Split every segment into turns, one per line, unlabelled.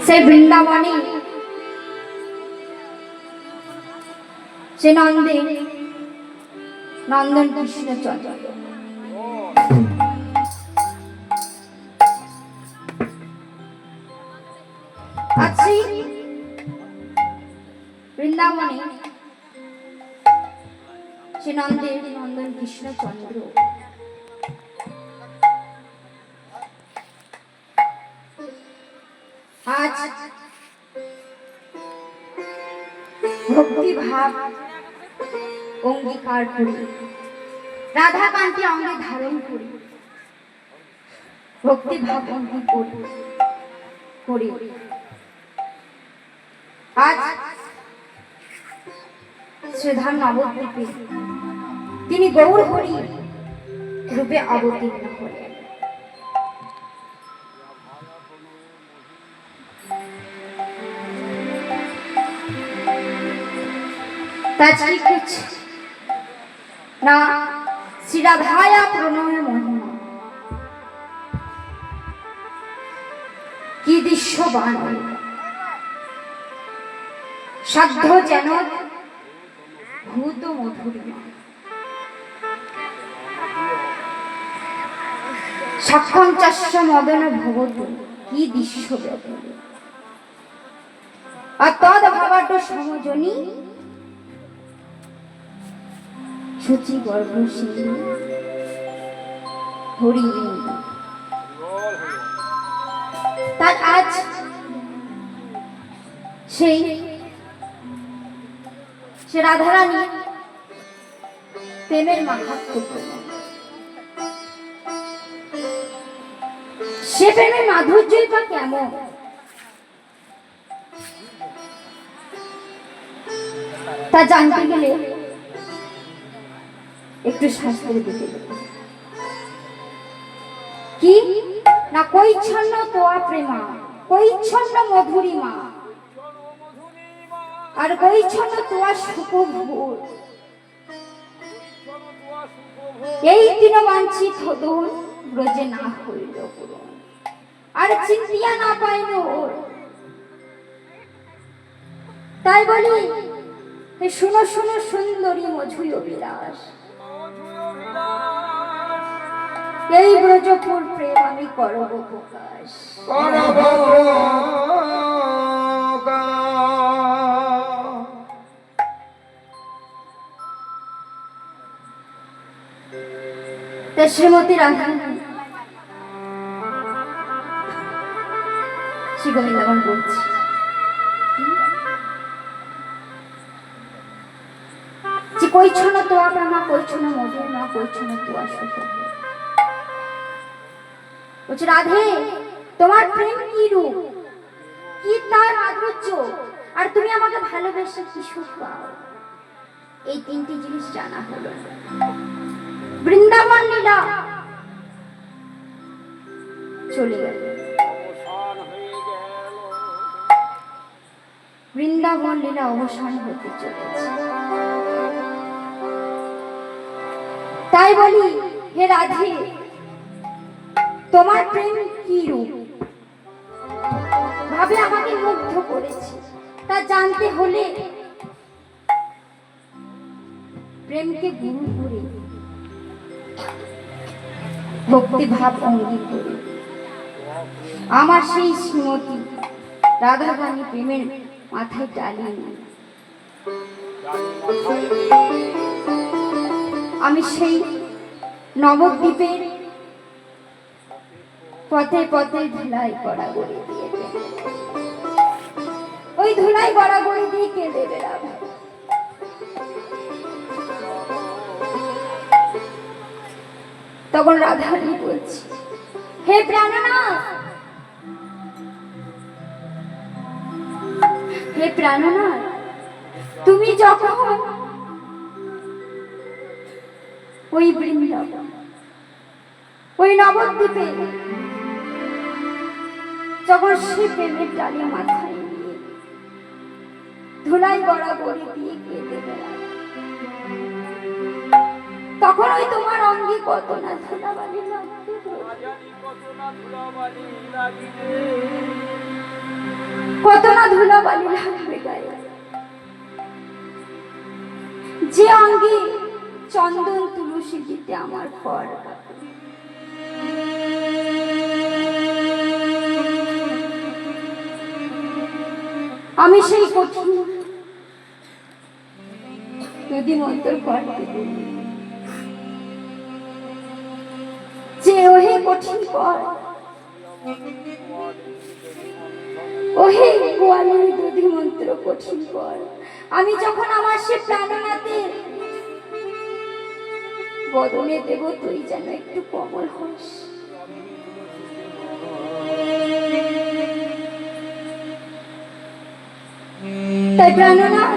সেই বৃন্দাবনে সে নন্দন কৃষ্ণ চন্দ্র আছি বৃন্দাবনে সে নন্দন কৃষ্ণ চন্দ্র আজ ভক্তি ভাব অঙ্গীকার করি, রাধা কান্তি অঙ্গে ধারণ করি, ভক্তি ভাব অঙ্গীকার করি। আজ শ্রীধাম নবদ্বীপে তিনি গৌর হরি রূপে অবতীর্ণ হলেন। তাজকি কুছ না শ্রী রাধায়া প্রণয় মহিমা, কি দৃশ্য বান সাধ্য যেন ভূত মধুরিমা, সাক্ষাঞ্চাস্য মদন ভবত, কি দৃশ্য ব্যাপক আর তদ ভাবাঢ্য সমজনী সূচি গর্ভশীল হরি। তার আজ সে রাধারানী প্রেমের মাহাত্ম্য, সে প্রেমের মাধুর্যই বা কেমন, তা জানতে গেলে একটু শাস্ত্রের দিকে কি না কৈচ্ছন্ন তোয়া প্রেমা, কৈচ্ছন্ন মধুরিমা আর কৈচ্ছন্ন তোয়া সুখভোগ, এই তিন বাঞ্ছিত হদন ব্রজে না হইল পূরণ, আর চিন্তিয়া না পাইল ওর। তাই বলি শুনো শুনো সুন্দরী মধুর বিলাস, এই ব্রজপুর প্রেম আমি করব প্রকাশ। শ্রীমতী রাধা শ্রী গোবিন্দগণ বলছি, যে কৈচ্ছন্ন তোয়া প্রেমা, কৈচ্ছন্ন মধুরিমা, কৈচ্ছন্ন তোয়া সুখ। বলছে রাধে তোমার প্রেম কি রূপ, কি তার মাধুর্য, আর তুমি আমাকে ভালোবেসে কি সুখ পাও, এই তিনটি জিনিস জানা হলো। বৃন্দাবন লীলা চলে গেল, বৃন্দাবন লীলা অবসান হতে চলেছে। তাই বলি হে রাধে তোমার প্রেম কি রূপ ভাবে আমাকে মুগ্ধ করেছে, তা জানতে হলে প্রেমকে গুরু করে ভক্তি ভাব অঙ্গীকার করে আমার সেই শ্রীমতী রাধারানী প্রেমের মাথায় ডালিয়ে আমি সেই নবদ্বীপের পথে পথে ধুলাই গড়াগড়ি দিয়ে, ওই ধুলাই গড়াগড়ি দিয়ে কেঁদে বেড়াবো। তখন রাধারানী বলছি, হে প্রাণনাথ, হে প্রাণনাথ, তুমি যখন ওই বৃন্দাবন ওই নবদ্বীপে যখন সে প্রেমের ডালি মাথায় নিয়ে ধুলাই গড়াগড়ি দিয়ে কেঁদে বেড়ায়, তখন ওই তোমার অঙ্গে কত না ধুলাবালি লাগবে, ধুলাবালি লাগবে গায়ে, যে অঙ্গে চন্দন তুলসী দিতে আমার ঘর কাঁপে। আমি সেই কঠিন নদী মন্তর করতে যে ওহে কঠিন কর, ওহে গোয়ালের দধি মন্ত্র কঠিন কর। আমি যখন আমার সে প্রাণনাথে বদনে দেব, তুই যেন একটু কোমল হস। তাই প্রাণনাথ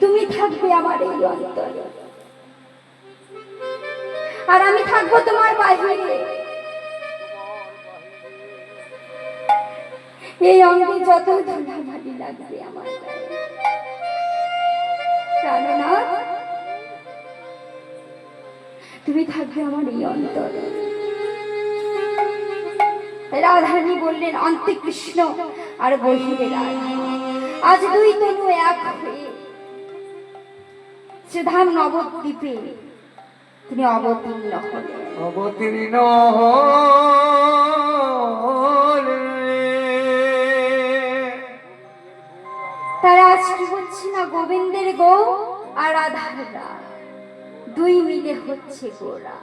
তুমি থাকবে আমার এই অন্তরে, আর আমি থাকবো তোমার বাহিরে। এই অঙ্গে যত ধুলাবালি লাগবে আমার গায়ে, প্রাণনাথ তুমি থাকবে আমার এই অন্তরে। রাধারানী বললেন, অন্তে কৃষ্ণ আর বহিরে রাধা, আজ দুই তনু এক হয়ে শ্রীধাম নবদ্বীপে তিনি অবতীর্ণ হলেন।
অবতীর্ণ
তারা আজ কি হচ্ছে না, গোবিন্দের গো আর রাধার রা দুই মিলে হচ্ছে গোরা।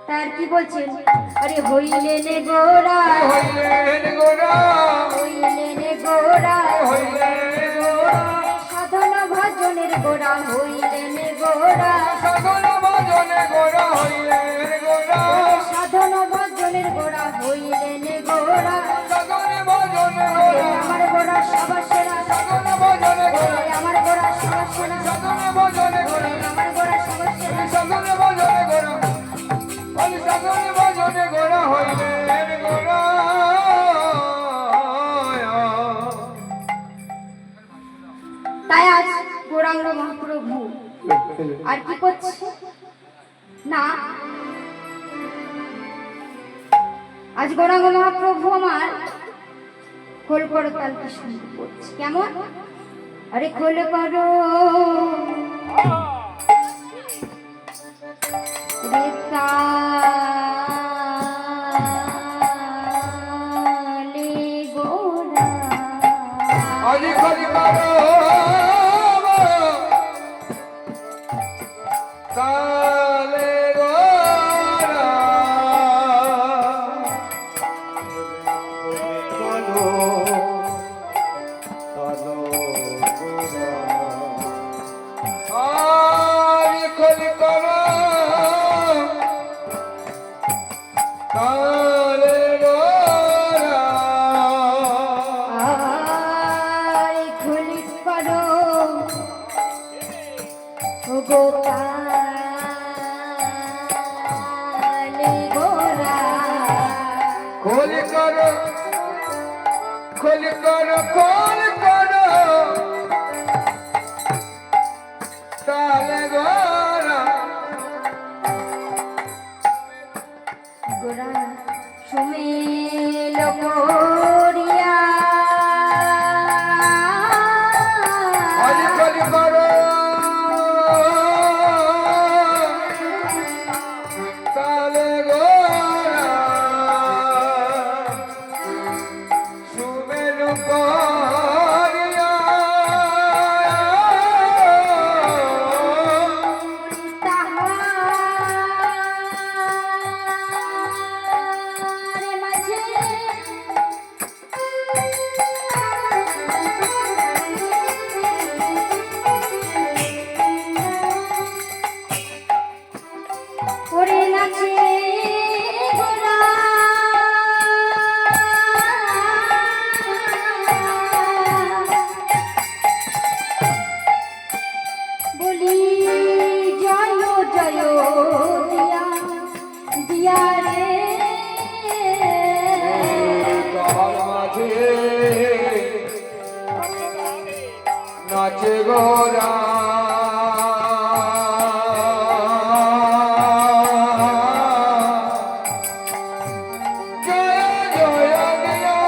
তার কি বলছেন, আরে হইলেন গোরা,
হইলেন গোরা,
হইলেন গোরা,
হইলেন গোরা,
সাধন ভজনের গোরা হইলেন গোরা,
সাধন ভজনের গোরা হইলেন গোরা,
সাধন ভজনের গোরা হইলেন গোরা,
সাধন ভজনের গোরা,
আমার গোরা সবার সেরা,
সাধন ভজনের গোরা,
আমার গোরা সবার সেরা,
সাধন ভজনের গোরা,
আমার গোরা সবার সেরা,
সাধন ভজনের গোরা, ওই সাধন ভজনের গোরা হইলেন গোরা।
তাই আজ গৌরাঙ্গ মহাপ্রভু আর কি করছে না, আজ গৌরাঙ্গ মহাপ্রভু আমার খোল করো তাল কি সুন্দর করছে। কেমন, আরে খোল করো রে তালে গোরা,
আজি খলি করো কালে গোরা, বলো কালো গোরা, আজি খলি করো কালে গোরা,
আরে খোল করো ও গোপালে গোরা,
খোল করো খোল করো খোল করো কালে গোরা,
গোরা সুমেল করিয়া,
আজি খোল করো কালে গোরা, সুমেরু করিয়া,
তাহার মাঝে ওরে নাচে গোরা, বলি জয় জয় দিয়া দিয়া রে,
তাহার মাঝে নাচে গোরা, জয় জয় দিয়া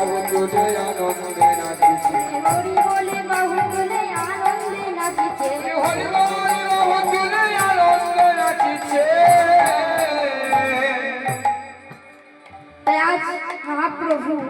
বাবু তুলে আনন্দে নাচিছে
হরি বলে বাহু তুলে আনন্দে নাচিছে
হরি বলে বাবু তুলে আনন্দে নাচিছে
তাই আজ মহাপ্রভু